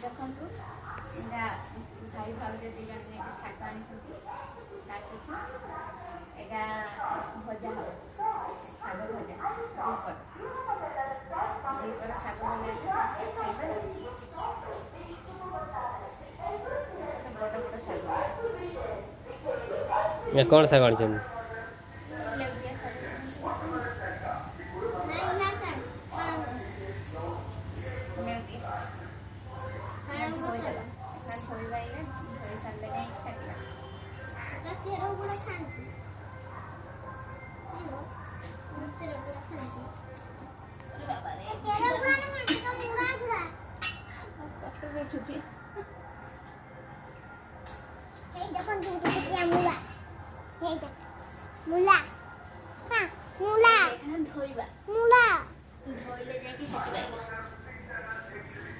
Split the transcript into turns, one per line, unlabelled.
ଦେଖନ୍ତୁ ଏଇଟା ଭାଇ ଭାଉଜ ଦି ଜଣ ନେଇକି ଶାଗ ଆଣିଛନ୍ତି କାଟୁଛୁ। ଏଇଟା ଭଜା ହବ ଶାଗ ଭଜା ଦୁଇକର ଶାଗ ଭଜା ଖାଇବା। ବଡ଼ ବଡ଼ ଶାଗ
ये कौन सा गाड़ी चंद
ଲେଉଟିଆ ଶାଗ ଲେଉଟିଆ ଧୋଇଦେବା ଧୋଇବା ଇଏ ଧୋଇ ସାରିଲେ ଯାଇକି କାଟିବା। କଷ୍ଟ ଉଠୁଛି। ଧୋଇବା ଧୋଇଲେ ଯାଇକି କାଟିବା।